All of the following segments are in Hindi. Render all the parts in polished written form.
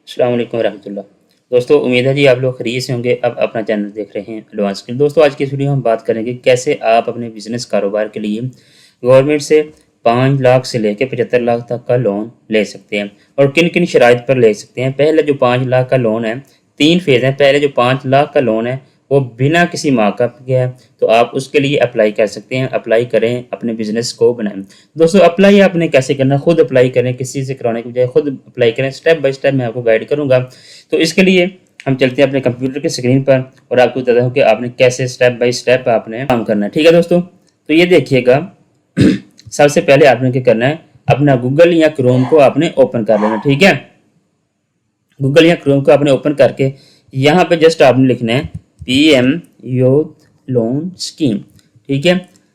अस्सलाम वालेकुम रहमतुल्लाह। दोस्तों उम्मीद है जी आप लोग खैरियत से होंगे। अब अपना चैनल देख रहे हैं एडवांस स्किल। दोस्तों आज की इस वीडियो में हम बात करेंगे कैसे आप अपने बिजनेस कारोबार के लिए गवर्नमेंट से 5 लाख से लेकर 75 लाख तक का लोन ले सकते हैं और किन किन शराइत पर ले सकते हैं। पहले जो 5 लाख का लोन है, 3 फेज़ हैं। पहले जो 5 लाख का लोन है वो बिना किसी मार्कअप के है, तो आप उसके लिए अप्लाई कर सकते हैं। अप्लाई करें, अपने बिजनेस को बनाएं। दोस्तों अप्लाई आपने कैसे करना, खुद अप्लाई करें, किसी से कराने की बजाय खुद अप्लाई करें। स्टेप बाय स्टेप मैं आपको गाइड करूंगा। तो इसके लिए हम चलते हैं अपने कंप्यूटर के स्क्रीन पर और आपको बताता हूँ कि आपने कैसे स्टेप बाय स्टेप आपने काम करना है। ठीक है दोस्तों, तो ये देखिएगा सबसे पहले आपने क्या करना है, अपना गूगल या क्रोम को आपने ओपन कर लेना। ठीक है, गूगल या क्रोम को आपने ओपन करके यहाँ पे जस्ट आपने लिखना है PM यूथ लोन स्कीम। ठीक है,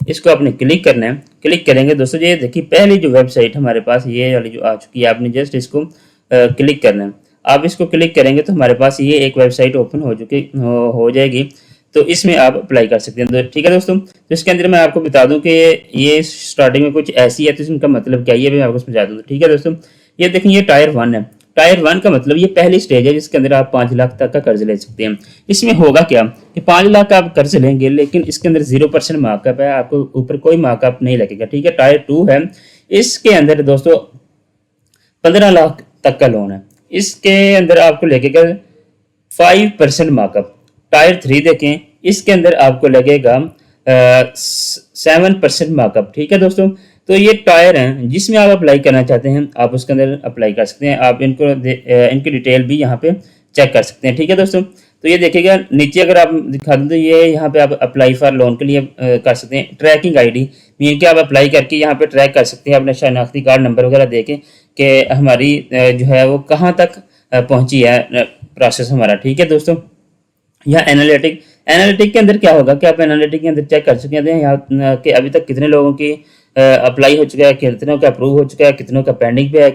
इसको आपने क्लिक करना है। क्लिक करेंगे दोस्तों, ये देखिए पहली जो वेबसाइट हमारे पास ये वाली जो आ चुकी है, आपने जस्ट इसको क्लिक करना है। आप इसको क्लिक करेंगे तो हमारे पास ये एक वेबसाइट ओपन हो जाएगी। तो इसमें आप अप्लाई कर सकते हैं। तो ठीक है दोस्तों, तो इसके अंदर मैं आपको बता दूं कि ये स्टार्टिंग में कुछ ऐसी है, तो इसका मतलब क्या है ये भी मैं आपको समझा दूँ। ठीक है दोस्तों, ये देखिए ये टायर 1 है। टायर 1 का मतलब ये पहली स्टेज है जिसके अंदर आप 5 लाख तक का कर्ज ले सकते हैं। इसमें होगा क्या कि 5 लाख का आप कर्ज लेंगे, लेकिन इसके अंदर 0% मार्कअप है, आपको ऊपर कोई मार्कअप नहीं लगेगा। ठीक है, टायर 2 है, इसके अंदर दोस्तों 15 लाख तक का लोन है, इसके अंदर आपको लगेगा 5% मार्कअप। टायर 3 देखें, इसके अंदर आपको लगेगा 7% मार्कअप। ठीक है दोस्तों, तो ये टायर हैं जिसमें आप अप्लाई करना चाहते हैं, आप उसके अंदर अप्लाई कर सकते हैं। आप इनकी डिटेल भी यहाँ पे चेक कर सकते हैं। ठीक है दोस्तों, तो ये देखिएगा नीचे अगर आप दिखा दें तो ये यहाँ पे आप अप्लाई फॉर लोन के लिए कर सकते हैं। ट्रैकिंग ID मीन कि आप अप्लाई करके यहाँ पे ट्रैक कर सकते हैं अपने शनाख्ती कार्ड नंबर वगैरह देके कि हमारी जो है वो कहाँ तक पहुँची है प्रोसेस हमारा। ठीक है दोस्तों, या एनालिटिक के अंदर क्या होगा कि आप एनालिटिक के अंदर चेक कर सकते हैं यहाँ कि अभी तक कितने लोगों की अप्लाई हो चुका है, कितनों का अप्रूव हो चुका है, कितनों का पेंडिंग पे है,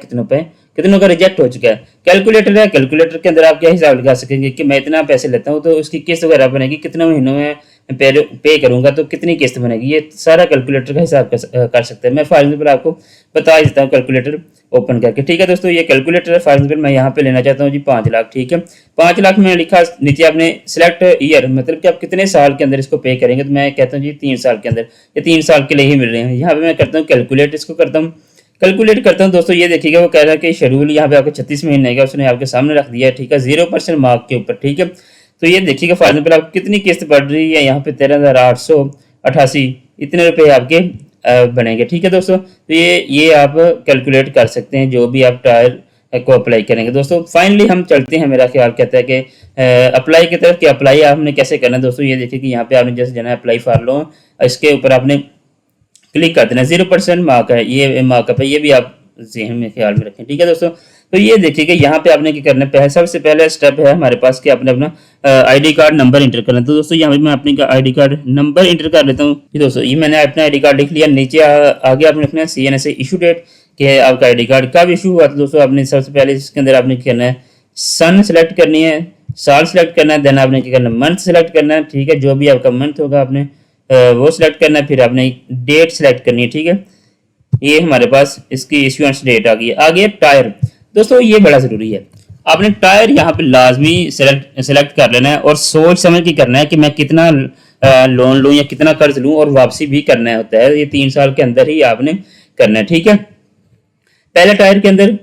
कितनों का रिजेक्ट हो चुका है। कैलकुलेटर है, कैलकुलेटर के अंदर आप क्या हिसाब लगा सकेंगे कि मैं इतना पैसे लेता हूँ तो उसकी किस्त वगैरह बनेगी, कितने महीनों में पे करूंगा तो कितनी किस्त बनेगी, ये सारा कैलकुलेटर का हिसाब कर सकते हैं। मैं फॉर एग्जाम्पल आपको बता देता हूँ कैलकुलेटर ओपन करके। ठीक है दोस्तों, ये कैलकुलेटर है। फॉर एग्जाम्पल मैं यहाँ पे लेना चाहता हूँ जी 5 लाख। ठीक है, 5 लाख में लिखा नीचे आपने सिलेक्ट ईयर, मतलब कि आप कितने साल के अंदर इसको पे करेंगे, तो मैं कहता हूँ जी 3 साल के अंदर, ये 3 साल के लिए ही मिल रहे हैं। यहाँ पे मैं करता हूँ कैलकुलेट, इसको करता हूँ कैलकुलेट करता हूँ दोस्तों। ये देखिएगा वो कह रहा है कि शेड्यूल यहाँ पे आपको 36 महीने का उसने आपके सामने रख दिया है। ठीक है, 0% मार्क के ऊपर। ठीक है, तो ये देखिएगा फॉर एग्जाम्पल आप कितनी किस्त बढ़ रही है, यहाँ पे 13,888 इतने रुपए आपके बनेंगे। ठीक है दोस्तों, तो ये आप कैलकुलेट कर सकते हैं जो भी आप टायर को अप्लाई करेंगे। दोस्तों फाइनली हम चलते हैं, मेरा ख्याल कहता है कि अप्लाई की तरफ कि अप्लाई आपने कैसे करना है। दोस्तों ये देखिए कि यहाँ पे आपने जैसे जाना है अप्लाई फॉर लोन, इसके ऊपर आपने क्लिक कर देना। 0% मार्क है, ये मार्कअप है, ये भी आप ज़हन में ख्याल में रखें। ठीक है दोस्तों, तो ये देखिए कि यहाँ पे आपने क्या करना है, सबसे पहले स्टेप है हमारे पास कि आपने अपना ID कार्ड नंबर इंटर करना है। तो दोस्तों यहाँ पे मैं अपनी ID कार्ड नंबर इंटर कर लेता हूँ। दोस्तों ये मैंने अपना ID कार्ड लिख लिया। नीचे आगे आपने लिखना है CNSA इशू डेट, कि आपका ID कार्ड कब इशू हुआ। तो दोस्तों आपने सबसे पहले इसके अंदर आपने क्या करना है, सन सेलेक्ट करनी है, साल सेलेक्ट करना है, देन आपने क्या करना है, मंथ सेलेक्ट करना है। ठीक है, जो भी आपका मंथ होगा आपने वो सिलेक्ट करना है, फिर आपने डेट सेलेक्ट करनी है। ठीक है, ये हमारे पास इसकी इश्यूएंस डेट आ गई है। आगे टायर, दोस्तों ये बड़ा ज़रूरी है, आपने टायर यहाँ पे लाजमी सेलेक्ट कर लेना है और सोच समझ के करना है कि मैं कितना लोन लूँ या कितना कर्ज लूँ, और वापसी भी करना होता है। ये 3 साल के अंदर ही आपने करना है। ठीक है, पहले टायर के अंदर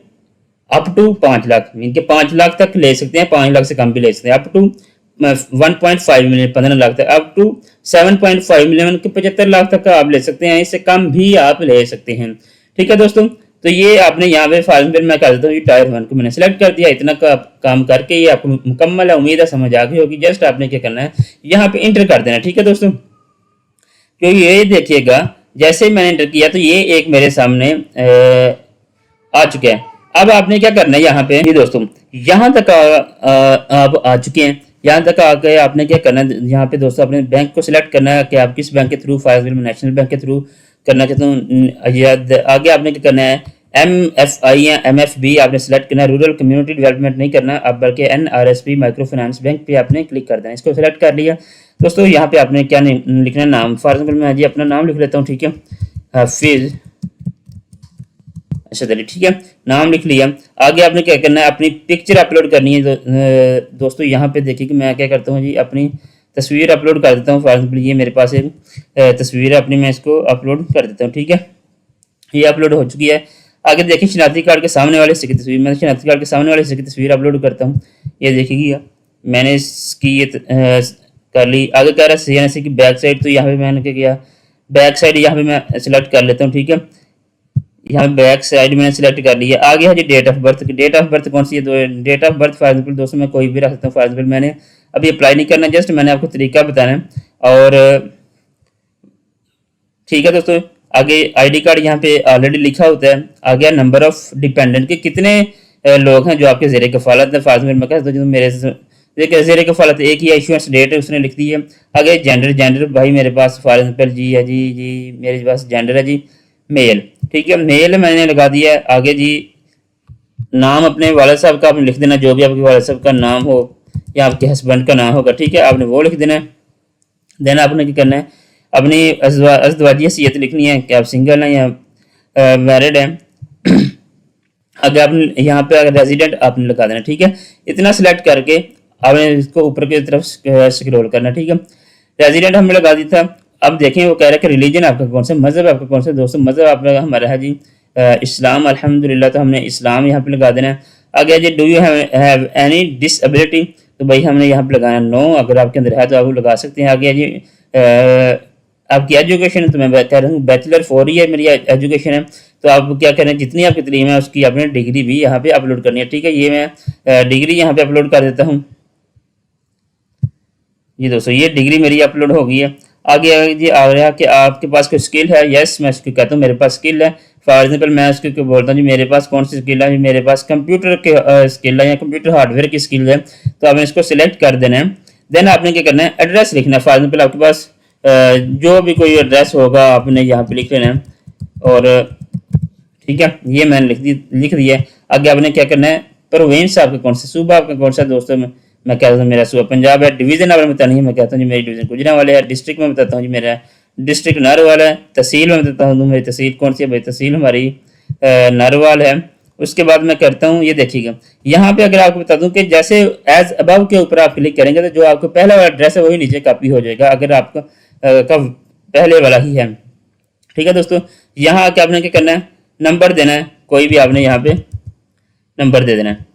अप टू 5 लाख मीन के 5 लाख तक ले सकते हैं, 5 लाख से कम भी ले सकते हैं। अप टू 1.5 मिलियन 15 लाख तक, अप टू 7.5 मिलियन के 75 लाख तक का आप ले सकते हैं, इससे कम भी आप ले सकते हैं। ठीक है दोस्तों, तो ये आपने यहाँ पे फॉर्म फिर मैं कर देता हूँ, टायर 1 को मैंने सेलेक्ट कर दिया। इतना का काम करके ये आपको मुकम्मल है, उम्मीद है समझ आ गई होगी। जस्ट आपने क्या करना है, यहाँ पे इंटर कर देना। ठीक है दोस्तों, क्योंकि ये देखिएगा जैसे ही मैंने इंटर किया तो ये एक मेरे सामने आ चुके हैं। अब आपने क्या करना है, यहाँ पे ये दोस्तों यहाँ तक आप आ चुके हैं। यहाँ तक आके आपने क्या करना है, यहाँ पे दोस्तों अपने बैंक को सिलेक्ट करना है कि आप किस बैंक के through, for example national bank के थ्रू करना चाहता हूँ। आगे आपने क्या करना है, MFI या MFB आपने सेलेक्ट करना है। रूरल कम्युनिटी डेवलपमेंट नहीं करना अब, बल्कि NRSP माइक्रो फाइनेंस बैंक पे आपने क्लिक कर देना। इसको सेलेक्ट कर लिया दोस्तों। यहाँ पे आपने क्या लिखना है, नाम। फॉर एग्जाम्पल मैं जी अपना नाम लिख लेता हूँ। ठीक है, हाफिज अरशद अली, ठीक है, नाम लिख लिया। आगे आपने क्या करना है, अपनी पिक्चर अपलोड करनी है। दोस्तों यहाँ पे देखिए कि मैं क्या करता हूँ जी, अपनी तस्वीर अपलोड कर देता हूँ। फॉर एग्जाम्पल ये मेरे पास एक तस्वीर है अपनी, मैं इसको अपलोड कर देता हूँ, ठीक है, ये अपलोड हो चुकी है। आगे देखिए शनाख्ती कार्ड के सामने वाले हिस्से की तस्वीर, मैं शनाख्ती कार्ड के सामने वाले हिस्से की तस्वीर अपलोड करता हूँ। ये देखिए मैंने इसकी ये कर ली। आगे कह रहा है CNC की बैक साइड, तो यहाँ पे मैंने क्या किया, बैक साइड यहाँ पे मैं सिलेक्ट कर लेता हूँ, ठीक है, यहाँ बैक साइड मैंने सिलेक्ट कर लिया। आगे है जी date of birth. Date of birth कौन सी है, तो date of birth for example दोस्तों मैं कोई भी रख सकता हूँ। फॉर एग्जाम्पल मैंने अभी अप्लाई नहीं करना, जस्ट मैंने आपको तरीका बताना है। और ठीक है दोस्तों, आगे आईडी कार्ड यहाँ पे ऑलरेडी लिखा होता है। आगे नंबर ऑफ डिपेंडेंट के कितने लोग हैं जो आपके ज़ेरे कफालत है। फॉर एग्जाम्पल मैं कहता हूँ जो मेरे ज़ेरे कफालत एक ही इशुएंस डेट उसने लिख दी है। आगे जेंडर भाई मेरे पास फॉर एग्जाम्पल जी है जी मेरे पास जेंडर है जी मेल, ठीक है, मेल मैंने लगा दिया है। आगे जी नाम अपने वालिद साहब का आपने लिख देना, जो भी आपके वालिद साहब का नाम हो या आपके हस्बैंड का नाम होगा, ठीक है, आपने वो लिख देना है। देन आपने क्या करना है, अपनी अज़दवाजी हैसियत लिखनी है कि आप सिंगल हैं या मैरिड हैं। अगर आपने यहाँ पे अगर रेजिडेंट आपने लगा देना, ठीक है, इतना सिलेक्ट करके आपने इसको ऊपर की तरफ स्क्रॉल करना, ठीक है, रेजिडेंट हमने लगा दी था। अब देखें वो कह रहा है कि रिलीजन आपका कौन सा, मज़हब आपका कौन सा। दोस्तों मज़हब आपका हमारा है जी इस्लाम, अल्हम्दुलिल्लाह, तो हमने इस्लाम यहाँ पे लगा देना है। आगे जी do you have any disability, तो भाई हमने यहाँ पे लगाना नो। अगर आपके अंदर है तो आप लगा सकते हैं। आगे जी आपकी एजुकेशन, तो मैं कह रहा हूँ बैचलर 4 ईयर मेरी एजुकेशन है, तो आप क्या करें, जितनी आपकी तलीम है उसकी आपने डिग्री भी यहाँ पे अपलोड करनी है, ठीक है, ये मैं डिग्री यहाँ पे अपलोड कर देता हूँ। जी दोस्तों ये डिग्री मेरी अपलोड हो गई है। आगे जी आ रहा है कि आपके पास कोई स्किल है। यस मैं उसको कहता हूँ मेरे पास स्किल है। फॉर एग्जाम्पल मैं उसको बोलता हूँ जी मेरे पास कौन सी स्किल है, मेरे पास कंप्यूटर के स्किल है या कंप्यूटर हार्डवेयर की स्किल है, तो आपने इसको सिलेक्ट कर देना है। देन आपने क्या करना है, एड्रेस लिखना है। फॉर एग्जाम्पल आपके पास जो भी कोई एड्रेस होगा आपने यहाँ पे लिख लेना है। और ठीक है ये मैंने लिख दिया है। आगे आपने क्या करना है, प्रोविंस आपका कौन सा, सूबा आपका कौन सा। दोस्तों मैं कहता हूँ मेरा सूबा पंजाब है। डिवीज़न आपने बतानी है, मैं कहता हूँ जी मेरी डिवीज़न गुजरांवाले है। डिस्ट्रिक्ट में बताता हूँ जी मेरा डिस्ट्रिक्ट नरवाल है। तहसील में बताता हूँ मेरी तहसील कौन सी है, भाई तहसील हमारी नरवाल है। उसके बाद मैं करता हूँ, ये देखिएगा यहाँ पे अगर आपको बता दूं कि जैसे एज अबव के ऊपर आप क्लिक करेंगे तो जो आपको पहला वाला एड्रेस है वही नीचे कॉपी हो जाएगा, अगर आपका का पहले वाला ही है। ठीक है दोस्तों, यहाँ आके आपने क्या करना है, नंबर देना है, कोई भी आपने यहाँ पे नंबर दे देना है।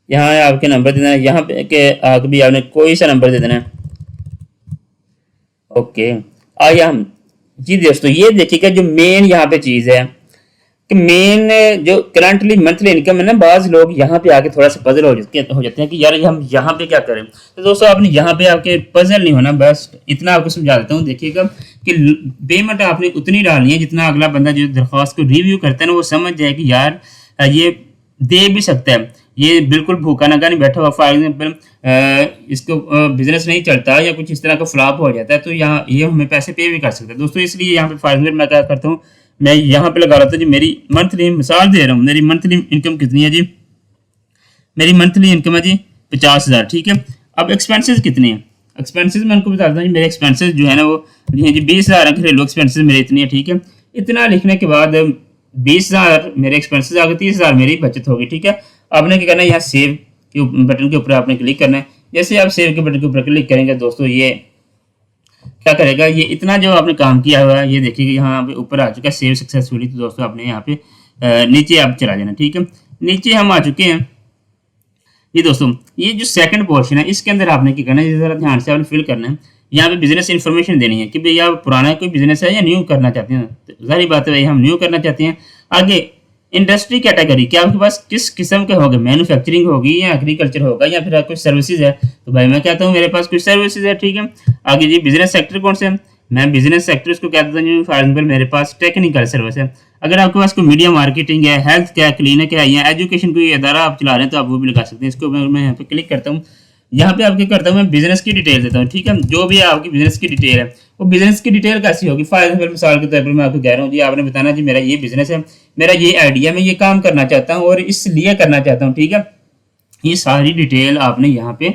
यहाँ आपके नंबर दे देना है, यहाँ पे के आगे भी आपने कोई सा नंबर दे देना है। ओके आइए हम जी दोस्तों ये देखिएगा जो मेन यहाँ पे चीज़ है कि मेन जो करंटली मंथली इनकम है ना, बाज लोग यहाँ पे आके थोड़ा सा पजल हो जाते हैं कि यार हम यहाँ पे क्या करें। तो दोस्तों आपने यहाँ पे आपके पजल नहीं होना, बस इतना आपको समझा देता हूँ। देखिएगा कि पेमेंट आपने उतनी डालनी है जितना अगला बंदा जो दरख्वास्त को रिव्यू करता है ना वो समझ जाए कि यार ये दे भी सकता है, ये बिल्कुल भूखा नंगा नहीं बैठा हुआ। फॉर एग्जाम्पल इसको बिजनेस नहीं चलता या कुछ इस तरह का फ्लॉप हो जाता है तो यहाँ ये हमें पैसे पे भी कर सकता है। दोस्तों इसलिए यहाँ पे फॉर एग्जाम्पल मैं क्या करता हूँ, मैं यहाँ पे लगा रहा था जी मेरी मंथली मिसाल दे रहा हूँ, मेरी मंथली इनकम कितनी है जी, मेरी मंथली इनकम है जी 50,000। ठीक है, अब एक्सपेंसेस कितने हैं, एक्सपेंसेस मैं उनको बताता हूँ जी। मेरे एक्सपेंसेस जो है ना वो जी 20,000 है, घरेलू एक्सपेंसेस मेरे इतनी है। ठीक है, इतना लिखने के बाद 20,000 मेरे एक्सपेंसेस आ गए, 30,000 मेरी बचत होगी। ठीक है, आपने क्या करना है, यहाँ सेव के बटन के ऊपर आपने क्लिक करना है। जैसे आप सेव के बटन के ऊपर क्लिक करेंगे दोस्तों ये क्या करेगा, ये इतना जो आपने काम किया हुआ है ये देखिएगा यहाँ पे ऊपर आ चुका है सेव सक्सेसफुली। तो दोस्तों आपने यहाँ पे नीचे आप चला जाना। ठीक है, नीचे हम आ चुके हैं। ये दोस्तों ये जो सेकंड पोर्शन है इसके अंदर आपने क्या करना है, जरा ध्यान से आपने फिल करना है। यहाँ पे बिजनेस इन्फॉर्मेशन देनी है कि भैया पुराना कोई बिजनेस है या न्यू करना चाहते हैं। तो जाहिर बात है भाई हम न्यू करना चाहते हैं। आगे इंडस्ट्री कैटेगरी, क्या आपके पास किस किस्म के होगा, मैन्युफैक्चरिंग होगी या एग्रीकल्चर होगा या फिर कोई सर्विसेज है। तो भाई मैं कहता हूँ मेरे पास कुछ सर्विसेज है। ठीक है, आगे जी बिजनेस सेक्टर कौन से है, मैं बिजनेस सेक्टर उसको कहता हूँ फॉर एग्जाम्पल मेरे पास टेक्निकल सर्विस है। अगर आपके पास कोई मीडिया मार्केटिंग है, हेल्थ क्या, क्लिनिक है या एजुकेशन कोई अदारा आप चला रहे हैं तो आप वो भी लगा सकते हैं। इसको मैं यहाँ पे क्लिक करता हूँ, यहाँ पे आपके करता हूँ मैं बिजनेस की डिटेल देता हूँ। ठीक है, जो भी आपकी बिजनेस की डिटेल है वो बिजनेस की डिटेल कैसी होगी। फॉर एग्जाम्पल मिसाल के तौर पर मैं आपको कह रहा हूँ जी आपने बताना जी मेरा ये बिजनेस है, मेरा ये आइडिया, मैं ये काम करना चाहता हूँ और इसलिए करना चाहता हूँ। ठीक है, ये सारी डिटेल आपने यहाँ पे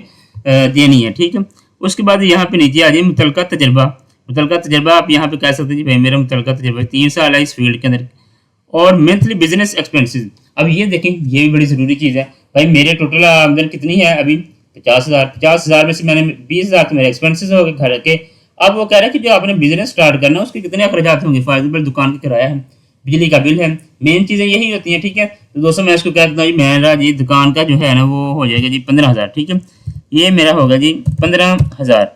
देनी है। ठीक है, उसके बाद यहाँ पे नीचे आ जाए मुतलका तजर्बा, मुतलका तजर्बा आप यहाँ पे कह सकते हैं जी भाई मेरा मुतलका तजर्बा 3 साल है इस फील्ड के अंदर। और मंथली बिजनेस एक्सपेंसेस, अब ये देखें, ये भी बड़ी ज़रूरी चीज़ है भाई। मेरे टोटल आमदन कितनी है अभी 50,000 में से मैंने 20,000 तो मेरे एक्सपेंसेस हो गए घर के। अब वो कह रहे हैं कि जो आपने बिजनेस स्टार्ट करना है उसके कितने अखराजात होंगे। फॉर एग्जाम्पल दुकान का किराया है, बिजली का बिल है, मेन चीज़ें यही होती हैं। ठीक है, तो दोस्तों मैं इसको कहता हूँ जी मेरा जी दुकान का जो है ना वो हो जाएगा जी 15,000। ठीक है, ये मेरा होगा जी 15,000।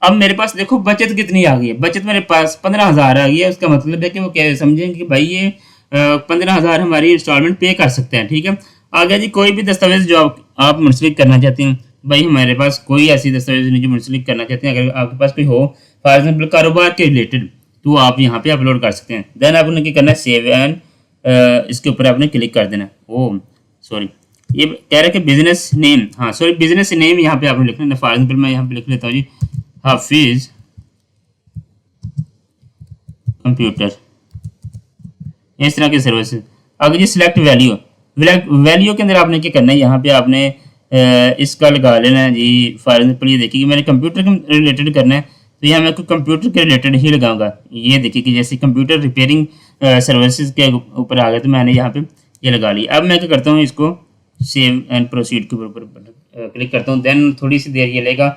अब मेरे पास देखो बचत कितनी आ गई है, बचत मेरे पास 15,000 आ गई है। उसका मतलब है कि वो क्या समझेंगे कि भाई ये 15,000 हमारी इंस्टॉलमेंट पे कर सकते हैं। ठीक है, आ गया जी कोई भी दस्तावेज जो आप मुंसलिक करना चाहते हैं। भाई हमारे पास कोई ऐसी दस्तावेज नहीं जो मुंसलिक करना चाहते हैं। अगर आपके पास कोई हो फॉर एग्जाम्पल कारोबार के रिलेटेड, तो आप यहाँ पे अपलोड कर सकते हैं। देन आपने क्या करना है, सेव एंड इसके ऊपर आपने क्लिक कर देना। ओ सॉरी, ये कह रहा है कि बिजनेस नेम, हाँ सॉरी बिजनेस नेम यहाँ पे आपने लिखना है। फॉर एग्जाम्पल मैं यहाँ पे लिख लेता हूँ जी हाफिज कंप्यूटर, इस तरह की सर्विसेज। अगर जी सिलेक्ट वैल्यू, वैल्यू के अंदर आपने क्या करना है, यहाँ पे आपने इसका लगा लेना है जी। फॉर एग्जाम्पल ये देखिए कि मैंने कंप्यूटर के रिलेटेड करना है, तो यहाँ मैं कंप्यूटर के रिलेटेड ही लगाऊंगा। ये देखिए कि जैसे कंप्यूटर रिपेयरिंग सर्विसेज के ऊपर आ गया, तो मैंने यहाँ पे ये लगा लिया। अब मैं क्या करता हूँ, इसको सेव एंड प्रोसीड के ऊपर क्लिक करता हूँ। देन थोड़ी सी देर ये लेगा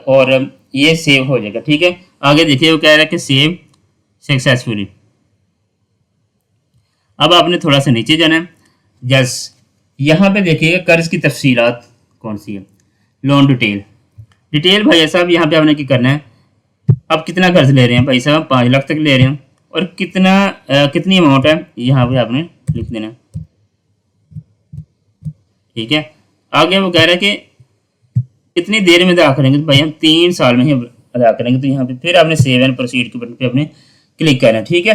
और ये सेव हो जाएगा। ठीक है, आगे देखिए वो कह रहा है कि सेव सक्सेसफुली। अब आपने थोड़ा सा नीचे जाना है, जस यहाँ पे देखिएगा कर्ज की तफसीलात कौन सी है, लोन डिटेल। डिटेल भाई साहब यहाँ पे आपने क्या करना है, अब कितना कर्ज ले रहे हैं भाई साहब, 5 लाख तक ले रहे हैं, और कितनी अमाउंट है यहाँ पे आपने लिख देना। ठीक है, आगे वो कह रहा है कि कितनी देर में अदा करेंगे, तो भाई हम 3 साल में ही अदा करेंगे। तो यहाँ पे फिर आपने सेव एंड प्रोसीड के बटन पे आपने क्लिक करना है। ठीक है,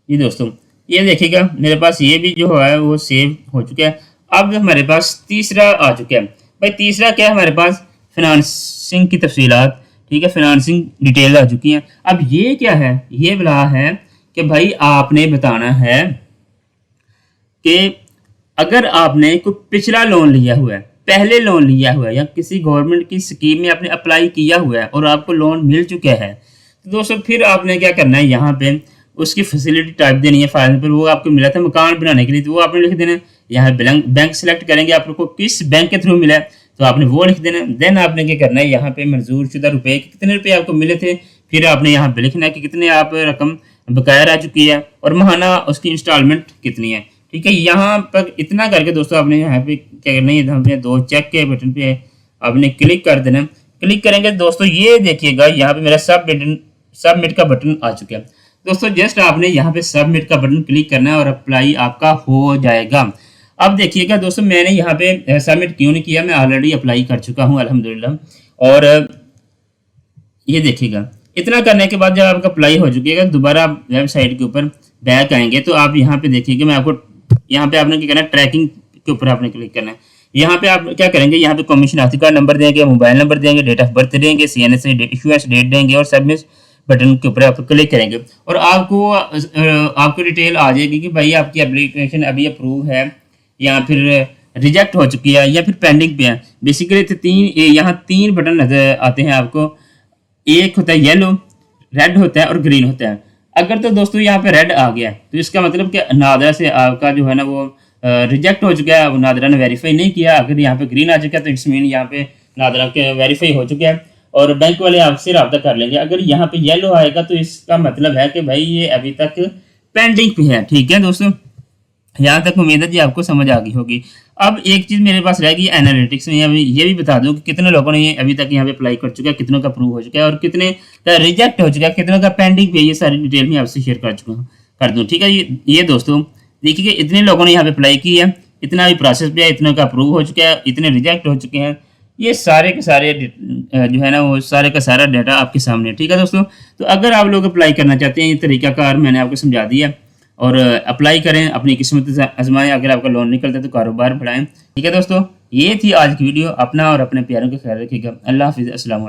जी दोस्तों ये देखिएगा मेरे पास ये भी जो है वो सेव हो चुका है। अब हमारे पास तीसरा आ चुका है भाई। तीसरा क्या है हमारे पास, फिनांसिंग की तफसीलात। ठीक है, फिनांसिंग डिटेल आ चुकी हैं। अब ये क्या है, ये बोला है कि भाई आपने बताना है कि अगर आपने कोई पिछला लोन लिया हुआ है, पहले लोन लिया हुआ है, या किसी गवर्नमेंट की स्कीम में आपने अप्लाई किया हुआ है और आपको लोन मिल चुका है, तो दोस्तों फिर आपने क्या करना है, यहाँ पे उसकी फैसिलिटी टाइप देनी है। फॉर एग्जाम्पल वो आपको मिला था मकान बनाने के लिए, तो वो आपने लिख देना है। यहाँ बैंक सेलेक्ट करेंगे, आपको किस बैंक के थ्रू मिला है तो आपने वो लिख देना। देन आपने क्या करना है, यहाँ पे मंजूर शुदा रुपए कितने रुपए आपको मिले थे, फिर आपने यहाँ पे लिखना है कि कितने आप रकम बकाया रह चुकी है और महाना उसकी इंस्टॉलमेंट कितनी है। ठीक है, यहाँ पर इतना करके दोस्तों आपने यहाँ पे क्या करना है, यहाँ पे 2 चेक के बटन पे आपने क्लिक कर देना। क्लिक करेंगे दोस्तों, ये देखिएगा यहाँ पे मेरा सबमिट का बटन आ चुका है। दोस्तों जस्ट आपने यहाँ पे सबमिट का बटन क्लिक करना है और अप्लाई आपका हो जाएगा। अब देखिएगा दोस्तों मैंने यहाँ पे सबमिट क्यों नहीं किया, मैं ऑलरेडी अप्लाई कर चुका हूँ अल्हम्दुलिल्लाह। और ये देखिएगा इतना करने के बाद जब आपका अप्लाई हो चुकेगा, दोबारा आप वेबसाइट के ऊपर बैक आएंगे तो आप यहाँ पे देखिएगा, मैं आपको यहाँ पे आपने क्या करना है, ट्रैकिंग के ऊपर आपने क्लिक करना है। यहाँ पे आप क्या करेंगे, यहाँ पे कमीशन हाथी कार्ड नंबर देंगे, मोबाइल नंबर देंगे, डेट ऑफ बर्थ देंगे, CNSA इशूएंस डेट देंगे और सबमिट बटन के ऊपर आप क्लिक करेंगे और आपको डिटेल आ जाएगी कि भाई आपकी एप्लीकेशन अभी अप्रूव है या फिर रिजेक्ट हो चुकी है या फिर पेंडिंग पे है। बेसिकली तो यहाँ 3 बटन नजर आते हैं आपको, एक होता है येलो, रेड होता है और ग्रीन होता है। अगर तो दोस्तों यहाँ पे रेड आ गया है तो इसका मतलब कि नादरा से आपका जो है ना वो रिजेक्ट हो चुका है, नादरा ने वेरीफाई नहीं किया। अगर यहाँ पे ग्रीन आ चुका है तो इट्स मीन यहाँ पे नादरा के वेरीफाई हो चुका है और बैंक वाले आपसे रब्ता कर लेंगे। अगर यहाँ पे येलो आएगा तो इसका मतलब है कि भाई ये अभी तक पेंडिंग पे है। ठीक है दोस्तों, यहाँ तक उम्मीद है जी आपको समझ आ गई होगी। अब एक चीज़ मेरे पास रह गई एनालिटिक्स में, अभी ये भी बता दूं कि कितने लोगों ने ये अभी तक यहाँ पे अप्लाई कर चुका है, कितनों का अप्रूव हो चुका है और कितने का रिजेक्ट हो चुका है, कितनों का पेंडिंग पे, ये सारी डिटेल मैं आपसे शेयर कर चुका हूँ, कर दूँ। ठीक है, ये दोस्तों देखिए कि इतने लोगों ने यहाँ पे अप्लाई की है, इतना भी प्रोसेस पे है, इतनों का अप्रूव हो चुका है, इतने रिजेक्ट हो चुके हैं। ये सारे के सारे जो है ना वो सारे का सारा डाटा आपके सामने है। ठीक है दोस्तों, तो अगर आप लोग अप्लाई करना चाहते हैं, ये तरीकाकार मैंने आपको समझा दिया और अप्लाई करें, अपनी किस्मत आजमाएं। अगर आपका लोन निकलता है तो कारोबार बढ़ाएं। ठीक है दोस्तों, ये थी आज की वीडियो। अपना और अपने प्यारों का ख्याल रखिएगा। अल्लाह हाफिज़, अस्सलाम वालेकुम।